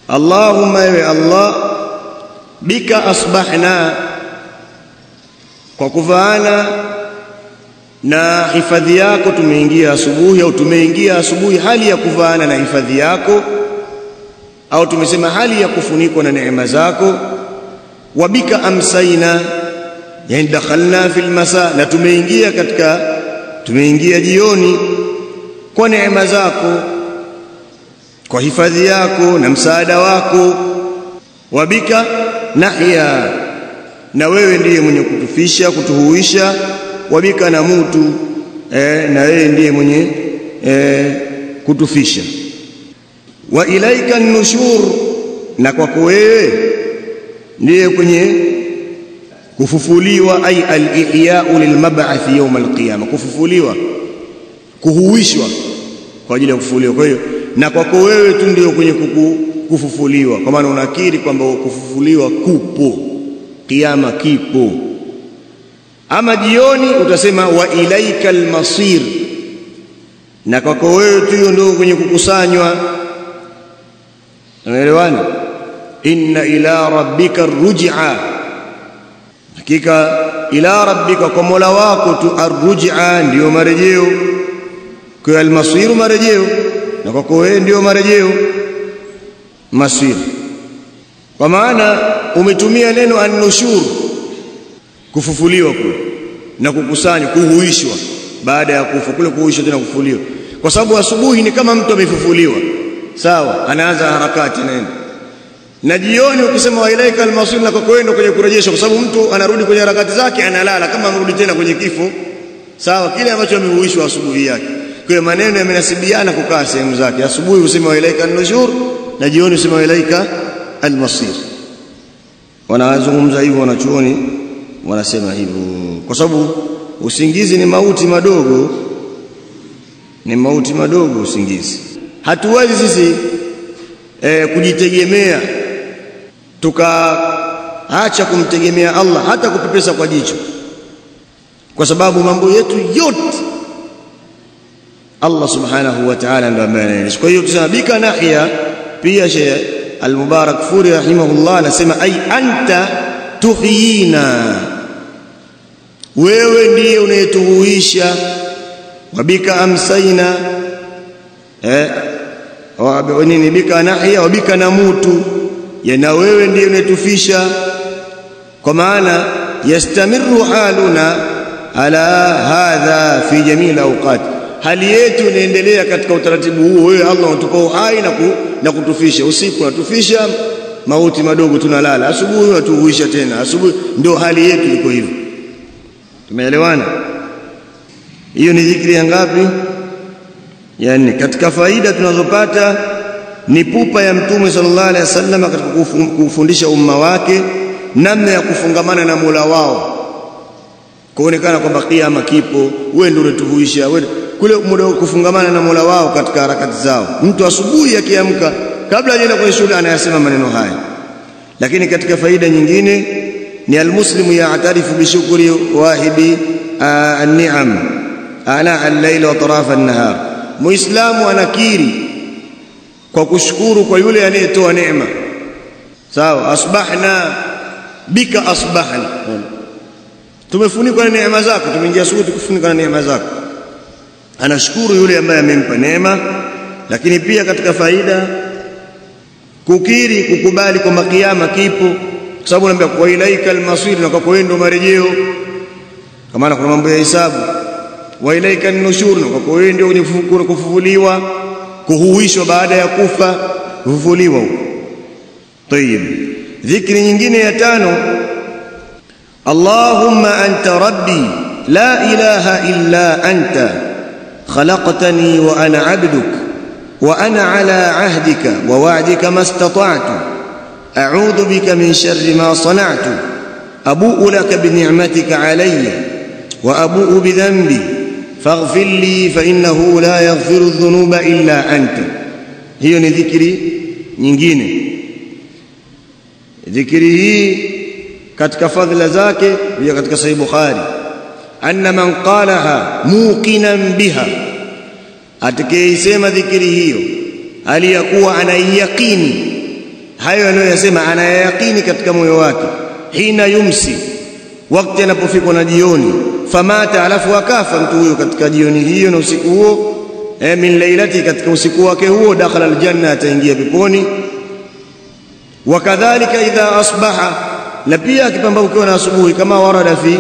Allahumma ya Allah, bika asbahna, kwa kuvaana na hifadhi yako tumeingia asubuhi, au tumeingia asubuhi hali ya kuvaana na hifadhi yako, au tumesema hali ya kufunikwa na neema zako. Wa bika amsayna, yani dakhalna fil masa, na tumeingia jioni kwa neema zako, kwa hifadhi yako na msaada wako. Wa bika nahya, na wewe ndiye mwenye kutufisha, kutuhuisha. Wa bika namutu, na wewe ndiye mwenye kutufisha. Wa ilaika an-nushur, na kwako wewe ndiye kwenye kufufuliwa. Ay al-ihya'u lilmab'ath yawm al-qiyamah, kufufuliwa, kuhuishwa kwa ajili ya kufufuliwa. Kwa hiyo na kwako wewe tu ndio kwenye kufufuliwa, kwa maana unakiri kwamba kufufuliwa kupo, kiyama kipo. Ama jioni utasema wa ilaika al-masir, na kwako wewe tu ndio kwenye kukusanywa. Unaelewana? Inna ila rabbika ar-ruj'a, hakika ila rabbika, kwa Mola wako tu, ar-ruj'a ndio marejeo. Kwa al-masir marejeo, na kwako wewe ndio marejeo masir. Kwa maana umetumia neno an-nushur, kufufuliwa kule na kukusanywa, kuhuishwa baada ya kufa kule, kuhuishwa tena kufufuliwa. Kwa sababu asubuhi ni kama mtu amefufuliwa, sawa, anaanza harakati nenda. Na jioni ukisema wa ilaika al-masir, na kwako wewe ndio kwenye kurejeshwa, kwa sababu mtu anarudi kwenye harakati zake, analala kama amerudi tena kwenye kifo, sawa, kile ambacho amehuishwa asubuhi yake. Kwa hiyo maneno yamenasibiana kukaa sehemu zake. Asubuhi usema wa ilaika an-nushur, na jioni usema wa ilaika al-masir. Wanazungumza hivyo wanachuoni, wanasema hivyo kwa sababu usingizi ni mauti madogo, ni mauti madogo usingizi. Hatuwezi sisi kujitegemea tukaacha kumtegemea Allah hata kupepesa kwa jicho, kwa sababu mambo yetu yote Allah subhanahu wa ta'ala ndiye anayenisha. Kwa hiyo tusema bika nahya, pia Sheikh Al-Mubarak Furi rahimahullah anasema ay anta tuhyina, wewe ndiye unayetuhuisha. Wabika amsayna, wa nini, bika nahya wa bika namutu, na wewe ndiye unayetufisha. Kwa maana yastamiru haluna ala hadha fi jamii awqat, hali yetu inaendelea katika utaratibu huo. Wewe Allah unatupa uhai na kutufisha. Usiku unatufisha, mauti madogo tunalala, asubuhi unatuhuisha tena, asubuhi. Ndio hali yetu iko hivyo. Tumeelewana? Hiyo ni dhikri ya ngapi? Yani katika faida tunazopata ni pupa ya Mtume sallallahu alaihi wasallam katika kufundisha umma wake namna ya kufungamana na Mola wao, kuonekana kwamba kiyama kipo, wewe ndio unatuhuisha, wewe kule muda wa kufungamana na Mola wao katika harakati zao. Mtu asubuhi akiamka kabla hajaenda kwenye shule anayasema maneno haya. Lakini katika faida nyingine ni almuslimu ya'tarifu bi shukri wahibi an-ni'am ana al-layl wa taraf an-nahar, muislamu anakiri kwa kushukuru kwa yule anayetoa neema. Sawa, asbahna bika asbahna, tumefunikwa na neema zako, tumeingia asubuhi tukufunikwa na neema zako. Anashukuru yule ambaye amempa neema. Lakini pia katika faida kukiri, kukubali kwamba kiyama kipo, kwa sababu anaambia kwa ilaika al-masir, na kwa wewe ndio marejeo. Kwa maana kuna mambo ya hisabu. Wa ilaika an-nushur, na kwa wewe ndio kufufuliwa, kuhuishwa baada ya kufa, kufufuliwa huko. Tayeb, dhikri nyingine ya tano, Allahumma anta rabbi la ilaha illa anta khalaqtani wa ana 'abduk wa ana 'ala 'ahdika wa wa'dika mastata'tu a'udhu bika min sharri ma sana'tu abu'u laka bi ni'matika 'alayya wa abu'u bi dhanbi faghfir li fa innahu la yaghfiru dhunuba illa anta. Hiyo ni dhikri nyingine. Dhikri hii katika fadhila zake pia katika Sahih Bukhari, anna man qalaha muqinan biha, atakayesema dhikri hiyo aliyakuwa ana yaqini hayo anayosema anayaqini katika moyo wake. Hina yumsi, wakati anapofikwa na jioni, famata, alafu akafa mtu huyo katika jioni hiyo na usiku huo, min lailati, katika usiku wake huo, dakhala aljanna, ataingia peponi. Wakadhalika idha asbaha, na pia akipambazukiwa na asubuhi, kama warada fi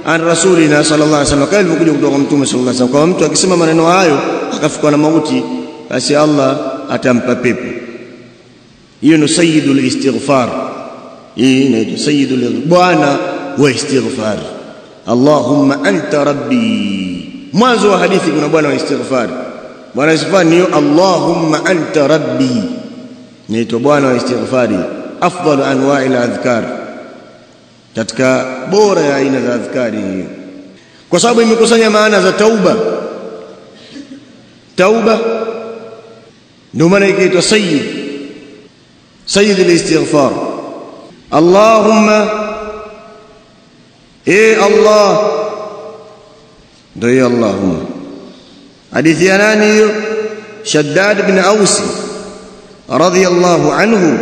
an rasulina sallallahu alaihi wasallam, kama ilivyokuja kutoka mtume sallallahu alaihi wasallam, kwa mtu akisema maneno hayo akafikwa na mauti, basi Allah atampa pepo. Hiyo ni sayyidul istighfar. Hii ni sayyidul, bwana wa istighfar. Allahumma anta rabbi. Mwanzo wa hadithi kuna bwana wa istighfar. Bwana istighfar ni Allahumma anta rabbi, ni bwana wa istighfari. Afdalu anwa'il adhkar, katika bora ya aina za adhkari hiyo, kwa sababu imekusanya maana za tauba. Tauba ndio maana ikaitwa sayyid al-istighfar. Allahumma, Allah, ndio Allahumma. Hadithi ya nani hiyo? Shaddad bin Aus radhiyallahu anhu.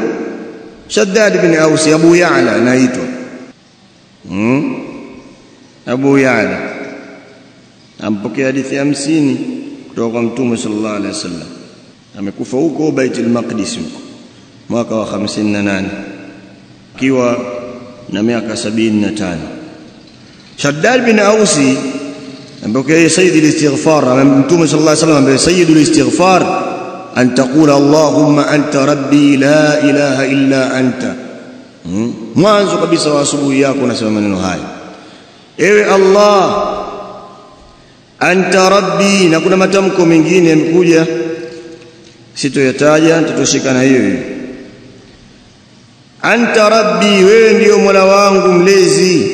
Shaddad bin Aus, Abu Ya'la anaitwa Abu Ya'la, ampokea hadithi 50 kutoka kwa Mtume sallallahu alaihi wasallam. Amekufa huko Baitul Maqdis huko mwaka wa 58 akiwa na miaka 75. Shaddad bin Aus ampokea sayyidul istighfar. Mtume sallallahu alaihi wasallam ambaye sayyidul istighfar an taqula Allahumma anta rabbi la ilaha illa anta. Mwanzo kabisa wa asubuhi yako unasema maneno haya, ewe Allah, anta rabbi. Na kuna matamko mengine yamekuja, sitoyataja, nitatoshika na hiyo. Anta rabbi, wewe ndio Mola wangu mlezi,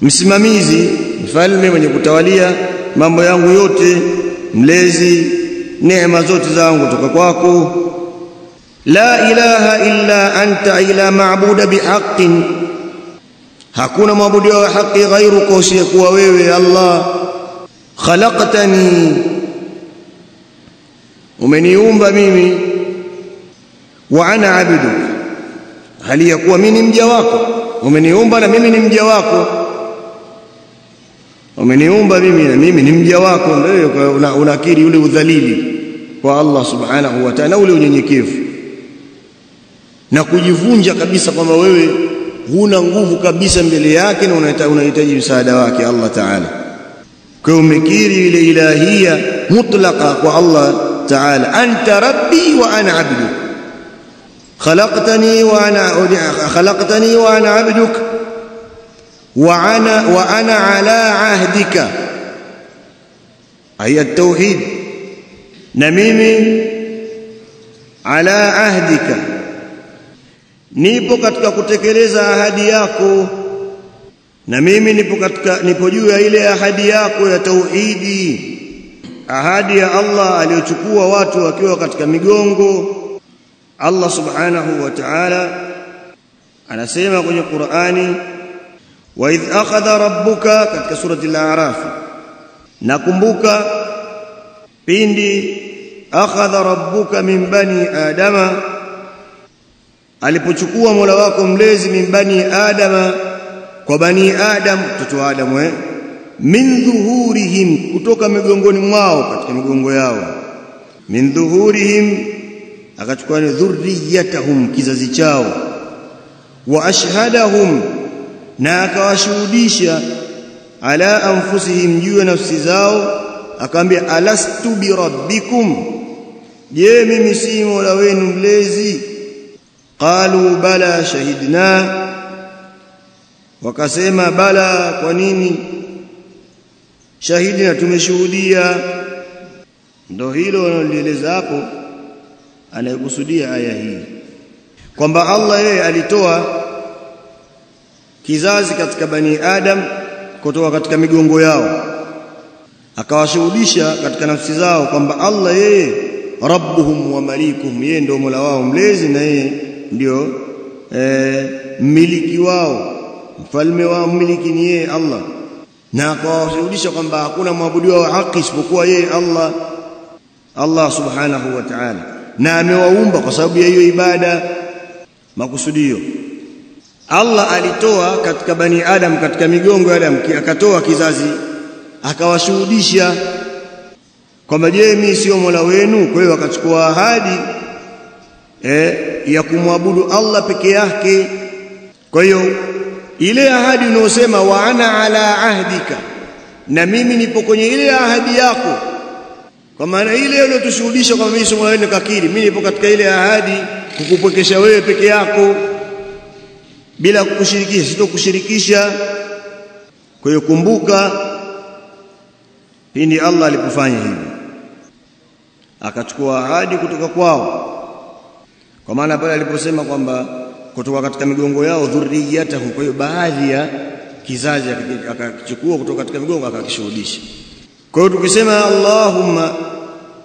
msimamizi, mfalme mwenye kutawalia mambo yangu yote, mlezi, neema zote zangu kutoka kwako. La ilaha illa anta, ila maabuda bihaqqin, hakuna maabudu wa haki ghairuka, usiyekuwa wewe Allah. Khalaqtani, umeniumba mimi, wa ana abduk, hali ya kuwa mimi ni mja wako. Umeniumba na mimi ni mja wako, umeniumba mimi na mimi ni mja wako. Ndio unakiri ule udhalili kwa Allah subhanahu wa ta'ala, ule unyenyekevu na kujivunja kabisa kwamba wewe huna nguvu kabisa mbele yake na unahitaji msaada wake Allah ta'ala. Kwa umekiri ile ilahia mutlaqa kwa Allah ta'ala, anta rabbi wa ana abduk, khalaqtani wa ana abduk, wa ana ala ahdika, aya tauhid. Na mimi ala ahdika, nipo katika kutekeleza ahadi yako, na mimi nipo juu ya ile ahadi yako ya tauhidi, ahadi ya Allah aliyochukua watu wakiwa katika migongo. Allah subhanahu wa ta'ala anasema kwenye Qur'ani, wa idh akhadha rabbuka, katika surati al-A'raf, nakumbuka pindi akhadha rabbuka min bani adama, alipochukua Mola wako mlezi, min bani adama, kwa bani adam, mtoto wa Adamu, min dhuhurihim, kutoka migongoni mwao, katika migongo yao. Min dhuhurihim, akachukua ni dhurriyatahum, kizazi chao. Wa ashhadahum, na akawashuhudisha, ala anfusihim, juu ya nafsi zao, akaambia alastu bi rabbikum, je, mimi si Mola wenu mlezi? Qalu bala shahidna, wakasema bala, kwa nini? Shahidina, tumeshuhudia. Ndio hilo wanalieleza hapo, anayekusudia aya hii kwamba Allah yeye alitoa kizazi katika bani Adam kutoka katika migongo yao, akawashuhudisha katika nafsi zao kwamba Allah yeye rabbuhum wa malikuhum, yeye ndio Mola wao mlezi na yeye ndio mmiliki wao, mfalme wao, mmiliki ni yeye Allah. Na akawashuhudisha kwamba hakuna mwabudiwa wa haki isipokuwa yeye Allah subhanahu wa ta'ala. na amewaumba kwa sababu ya hiyo ibada. Makusudio, Allah alitoa katika bani Adam, katika migongo ya Adam, akatoa kizazi, akawashuhudisha kwamba je, mimi sio Mola wenu? Kwa hiyo akachukua ahadi ya kumwabudu Allah peke yake. Kwa hiyo ile ahadi unayosema wa ana ala ahdika, na mimi nipo kwenye ile ahadi yako, kwa maana ile uliyotushuhudisha kwamba mimi sio Mola wenu, kakiri mimi nipo katika ile ahadi kukupokesha wewe peke yako bila kukushirikisha, sitokushirikisha. Kwa hiyo kumbuka pindi Allah alipofanya hivi, akachukua ahadi kutoka kwao, kwa maana pale aliposema kwamba kutoka katika migongo yao dhurriyatahum, kwa hiyo baadhi ya kizazi akachukua kutoka katika migongo akakishuhudisha. Kwa hiyo tukisema Allahumma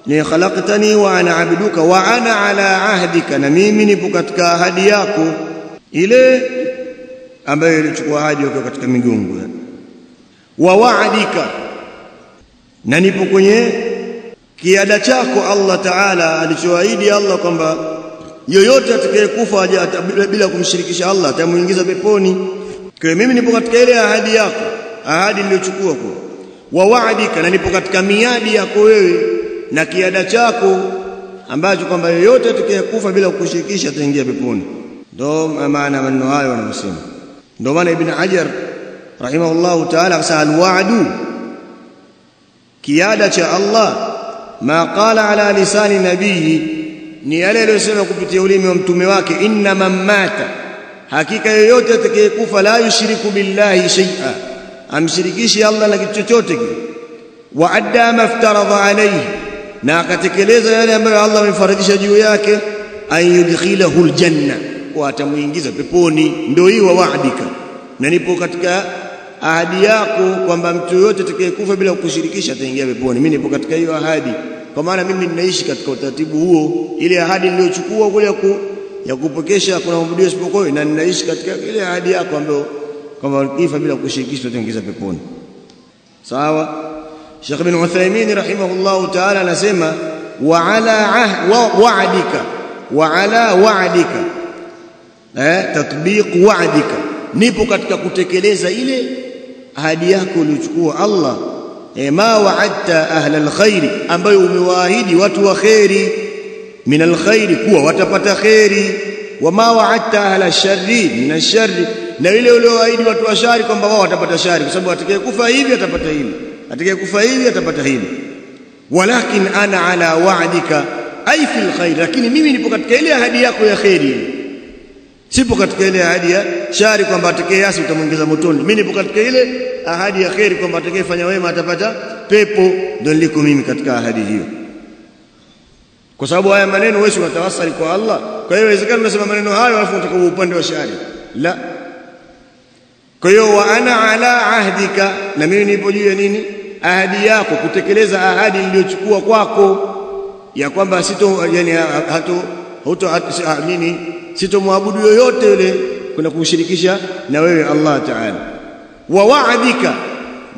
ni khalaqtani wa ana abduka wa ana ala ahdika, na mimi nipo katika ahadi yako ile ambayo ilichukua ahadi yako katika migongo, wa wa'dika, na nipo kwenye kiada chako Allah Ta'ala alichoahidi Allah kwamba yoyote atakayekufa bila kumshirikisha Allah atamuingiza peponi. Kwa hiyo mimi nipo katika ile ahadi yako, ahadi niliyochukua kwa wa wa'dika, na nipo katika miadi yako wewe na kiada chako ambacho kwamba yoyote atakayekufa bila kukushirikisha ataingia peponi. Ndio maana maneno hayo wanasema. Ndio maana Ibn Hajar rahimahullahu ta'ala akasema al-wa'du, kiada cha Allah, ma qala ala lisani nabii, ni yale aliyosema kupitia ulimi wa mtume wake, inna man mata, hakika yoyote atakayekufa, la yushriku billahi shay'a, amshirikishi Allah na kitu chochote kile, wa adda maftaradha alayhi, na akatekeleza yale ambayo Allah amefaradhisha juu yake, an yudkhilahu aljanna, wa atamuingiza peponi. Ndio hii wa wa'dika, na nipo katika ahadi yako kwamba mtu yote atakayekufa bila kukushirikisha ataingia peponi. Mimi nipo katika hiyo ahadi, kwa maana mimi ninaishi katika utaratibu huo, ile ahadi niliyochukua kule ya kupokesha kuna mwabudu isipokuwa, na ninaishi katika ile ahadi yako ambayo kwamba kifa bila kushirikishwa ataingia peponi. Sawa. Sheikh Ibn Uthaymeen rahimahullahu ta'ala anasema wa ala wa'dika, wa ala wa'dika, tatbiq wa'dika, nipo katika kutekeleza ile ahadi yako uliyochukua Allah, ma wa'adta ahla alkhairi, ambayo umewaahidi watu wa khairi, min alkhairi, kuwa watapata khairi, wa ma wa'adta ahla sharri min alsharri, na ile uliowaahidi watu wa shari kwamba wao watapata shari, kwa sababu atakayekufa hivi atapata hili, atakayekufa hivi atapata hili. Walakin ana ala wa'dika ay fil khair, lakini mimi nipo katika ile ahadi yako ya khairi, sipo katika ile ahadi ya shari kwamba atakayeasi utamuingiza motoni. Mimi nipo katika ile ahadi ya khairi kwamba atakayefanya wema atapata pepo. Ndio niliko mimi katika ahadi hiyo, kwa sababu haya maneno wewe unatawassali kwa Allah. Kwa hiyo inawezekana unasema maneno hayo alafu utakuwa upande wa shari, la. Kwa hiyo wa ana ala ahdika, na mimi nipo juu ya nini? Ahadi yako, kutekeleza ahadi niliyochukua kwako ya kwamba sitomwabudu yoyote yule kuna kushirikisha na wewe Allah Ta'ala. Wa wa'dika,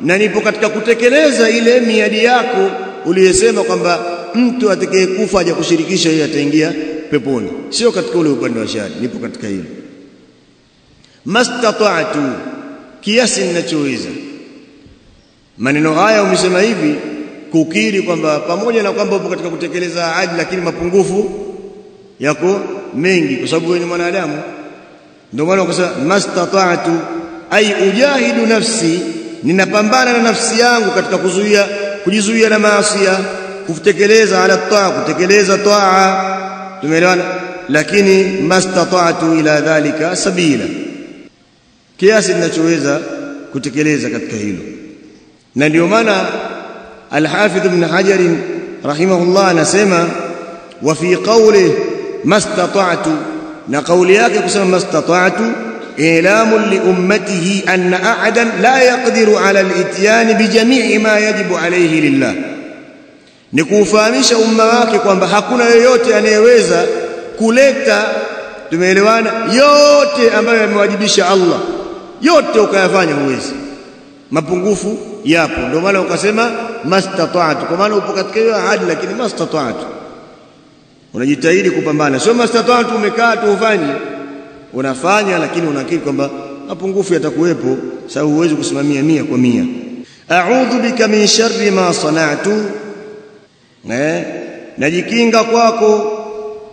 na nipo katika kutekeleza ile miadi yako uliyosema kwamba mtu atakayekufa haja kushirikisha yeye ataingia peponi, sio katika ule upande wa shari, nipo katika hilo. Mastata'tu, kiasi ninachoweza. Maneno haya umesema hivi kukiri kwamba pamoja na kwamba upo katika kutekeleza ahadi, lakini mapungufu yako mengi, kwa sababu wewe ni mwanadamu. Ndio maana ukasema mastata'tu ay ujahidu nafsi, ninapambana na nafsi yangu katika kujizuia na maasi, kutekeleza ala taa, kutekeleza taa. Tumeelewana? Lakini mastata'tu ila dhalika sabila, kiasi ninachoweza kutekeleza katika hilo. Na ndio maana Al-Hafidh Ibn Hajar rahimahullah anasema wa fi qawli mastata'tu, na kauli yake kusema mastata'tu ilamu li ummatihi anna ahadan la yaqdiru ala al-ityan bi jami'i ma yajibu alayhi lillah, ni kufahamisha umma wake kwamba hakuna yoyote anayeweza kuleta, tumeelewana, yote ambayo yamewajibisha Allah, yote ukayafanya huwezi, mapungufu yapo. Ndio maana ukasema mastata'tu, kwa maana upo katika hiyo ahadi, lakini mastata'tu unajitahidi kupambana. Sio mastata'tu umekaa tu ufanye, unafanya lakini unakiri kwamba mapungufu yatakuwepo, sababu huwezi kusimamia 100%. A'udhu bika min sharri ma sana'tu, najikinga kwako,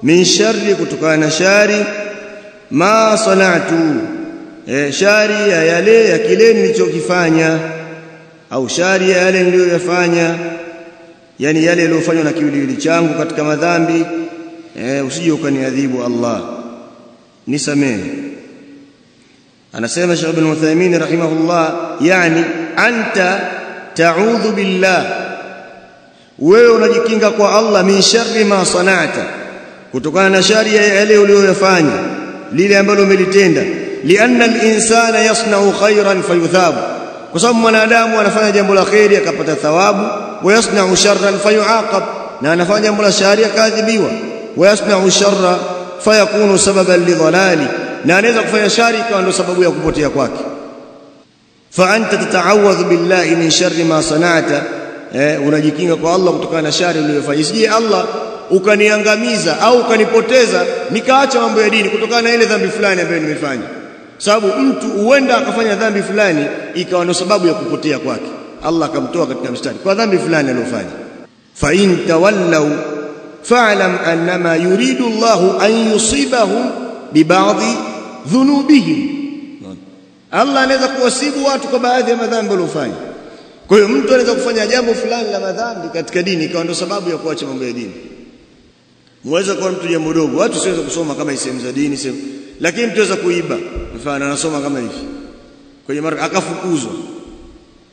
min sharri, kutokana na shari, ma sana'tu, shari ya yale ya kile nilichokifanya, au shari ya yale niliyoyafanya, yani yale yaliyofanywa na kiwiliwili changu katika madhambi. Usije ukaniadhibu Allah, nisamehe. Anasema Sheikh Ibn Uthaymeen rahimahullah, yani anta ta'udhu billah, wewe unajikinga kwa Allah, min sharri ma sana'ta, kutokana na shari ya yale uliyoyafanya, lile ambalo umelitenda. Lianna al-insana yasna'u khairan fayuthabu, kwa sababu mwanadamu anafanya jambo la khairi akapata thawabu, wa yasna'u sharran fayu'aqab, na anafanya jambo la shari akadhibiwa. Wa yasna'u sharra fayakunu sababan lidhalali, na anaweza kufanya shari ikawa ndio sababu ya kupotea kwake. Fa anta tata'awadhu billahi min sharri ma sana'ta, unajikinga kwa Allah kutokana na shari uliyofanya. Isije Allah ukaniangamiza au ukanipoteza nikaacha mambo ya dini kutokana na ile dhambi fulani ambayo nimefanya. Sababu mtu huenda akafanya dhambi fulani ikawa ndio sababu ya kupotea kwake, Allah akamtoa katika mstari kwa dhambi fulani aliyofanya. Fa in tawallaw fa'lam annama yuridu Allahu an yusibahum bi ba'dhi dhunubihim. Allah anaweza kuwasibu watu kwa baadhi ya madhambi waliyofanya. Kwa hiyo mtu anaweza kufanya jambo fulani la madhambi katika dini ikawa ndio sababu ya kuacha mambo ya dini. Mweza kwa mtu jambo dogo, watu siweza kusoma kama sehemu za dini sehemu, lakini mtu anaweza kuiba, mfano anasoma kama hivi kwenye mara akafukuzwa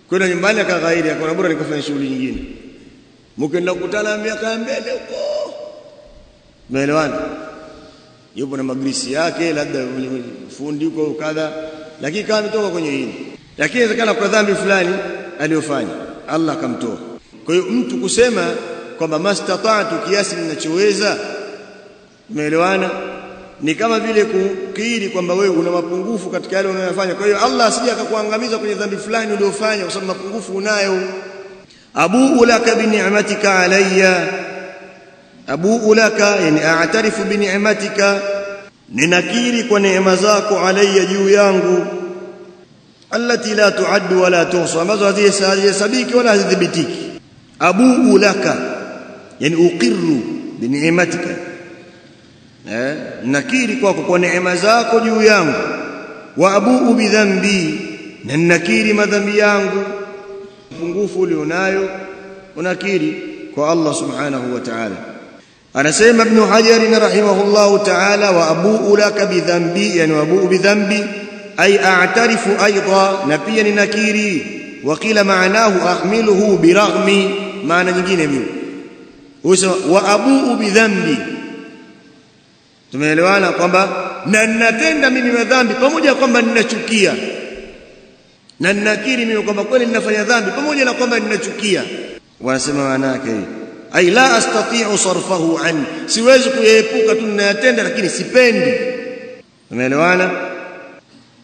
kwenda nyumbani, akaghairi, akaona bora nikafanya shughuli nyingine. Mkenda kukutana miaka mbele huko, umeelewana, yupo na magrisi yake, labda fundi huko kadha, lakini kama ametoka kwenye hili, lakini inawezekana kwa dhambi fulani aliyofanya Allah akamtoa. Kwa hiyo mtu kusema kwamba mastata'tu, kiasi ninachoweza, umeelewana, ni kama vile kukiri kwamba wewe una mapungufu katika yale unayofanya. Kwa hiyo Allah asije akakuangamiza kwenye dhambi fulani uliyofanya kwa sababu mapungufu unayo. Abu laka bi ni'matika alayya, abu laka yani a'tarifu bi ni'matika, ninakiri kwa neema zako, alayya, juu yangu, allati la tu'addu wa la tuhsa, ambazo hazihesabiki wala hazidhibitiki. Abu laka yani uqirru bi ni'matika, nakiri kwako kwa neema zako juu yangu. Wa abu bi dhanbi, na nakiri madhambi yangu, pungufu ulionayo unakiri kwa Allah subhanahu wa ta'ala. Anasema Ibn Hajar rahimahullahu ta'ala, wa abu laka bi dhanbi, yani wa abu bi dhanbi ay a'tarifu aidan, na pia ninakiri. Wa qila maanahu ahmiluhu bi raghmi, maana nyingine hiyo usema wa abu bi dhanbi, tumeelewana kwamba na ninatenda mimi madhambi pamoja kwamba ninachukia, na ninakiri mimi kwamba kweli ninafanya dhambi pamoja na kwamba ninachukia. Wanasema maana yake ay la astati'u sarfahu an, siwezi kuepuka tu ninayatenda lakini sipendi. Tumeelewana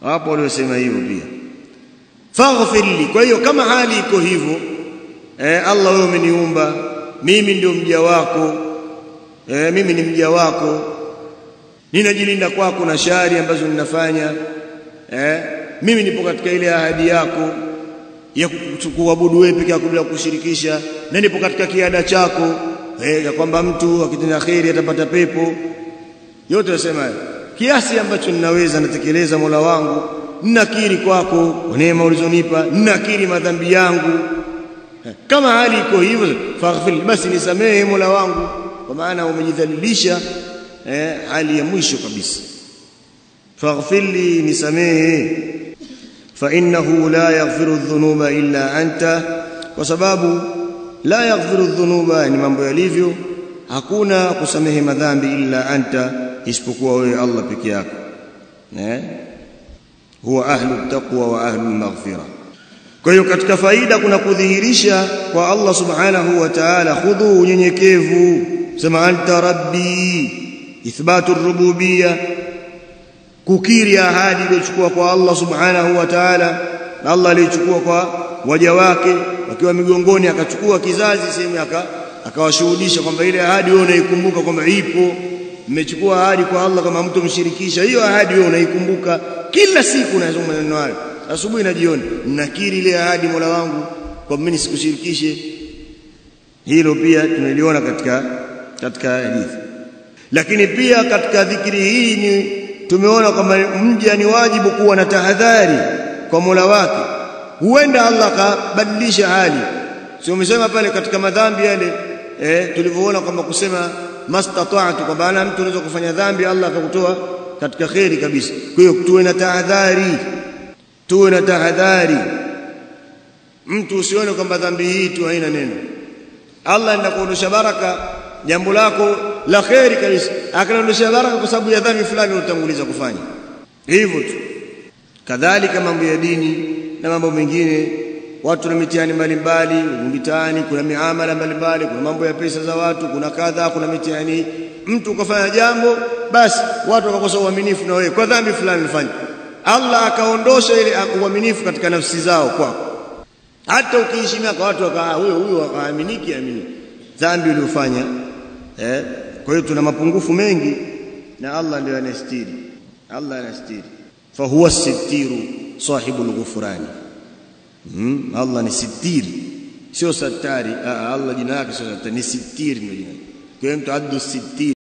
hapo? Waliosema hivyo pia faghfir li. Kwa hiyo kama hali iko hivyo, Allah wewe umeniumba, mimi ndio mja wako, mimi ni mja wako, ninajilinda kwako na shari ambazo ninafanya, mimi nipo katika ile ahadi yako ya kukuabudu wewe pekee yako bila kushirikisha, na nipo katika kiada chako ya kwamba mtu akitenda khairi atapata pepo. Yote nasema kiasi ambacho ninaweza natekeleza, Mola wangu, ninakiri kwako kwa neema ulizonipa, ninakiri madhambi yangu. Kama hali iko hivyo, faghfir, basi nisamehe Mola wangu, kwa maana umejidhalilisha hali ya mwisho kabisa. Faghfir li, nisamehe. Fa innahu la yaghfiru dhunuba illa anta, kwa sababu la yaghfiru dhunuba, ni mambo yalivyo, hakuna kusamehe madhambi illa anta, isipokuwa wewe Allah peke yako. Huwa ahlu taqwa wa ahlu maghfira. Kwa hiyo katika faida kuna kudhihirisha kwa Allah subhanahu wa ta'ala khudhu, unyenyekevu. Sema anta rabbi, ithbatu rububiyya, kukiri ahadi iliyochukua kwa Allah subhanahu wa ta'ala. Allah alichukua kwa waja wake wakiwa migongoni, akachukua kizazi sehemu akawashuhudisha kwamba ile ahadi wewe unaikumbuka kwamba ipo, mmechukua ahadi kwa Allah kama mtu mshirikisha, hiyo ahadi wewe unaikumbuka, kila siku unasoma maneno hayo asubuhi na jioni, nakiri ile ahadi Mola wangu kwa mimi sikushirikishe. Hilo pia tunaliona katika hadithi. Lakini pia katika dhikri hii ni tumeona kwamba mja ni wajibu kuwa na tahadhari kwa Mola wake, huenda Allah kabadilisha hali. Sio umesema pale katika madhambi yale tulivyoona kwamba kusema mastata'tu, kwamba ana mtu anaweza kufanya dhambi Allah akakutoa katika khairi kabisa. Kwa hiyo tuwe na tahadhari, mtu usione kwamba dhambi hii tu haina neno. Allah anakuondosha baraka jambo lako la khairi kabisa, akaondosha baraka kwa sababu ya dhambi fulani ulitanguliza kufanya. Hivyo tu kadhalika mambo ya dini na mambo mengine, watu na mitihani mbalimbali mitaani, kuna miamala mbalimbali, kuna mambo ya pesa za watu, kuna kadha, kuna mitihani. Mtu ukafanya jambo basi watu wakakosa uaminifu na wewe kwa dhambi fulani ulifanya, Allah akaondosha ile uaminifu katika nafsi zao kwako. Hata ukiishi miaka watu huyo waaminiki dhambi uliyofanya. Kwa hiyo tuna mapungufu mengi na Allah ndiye anastiri. Fa huwa sittiru sahibul ghufrani. Allah ni sitiri, sio satari. Allah jina lake sio satari, ni sitiri ndio jina. Kwa hiyo mtu addu sitiri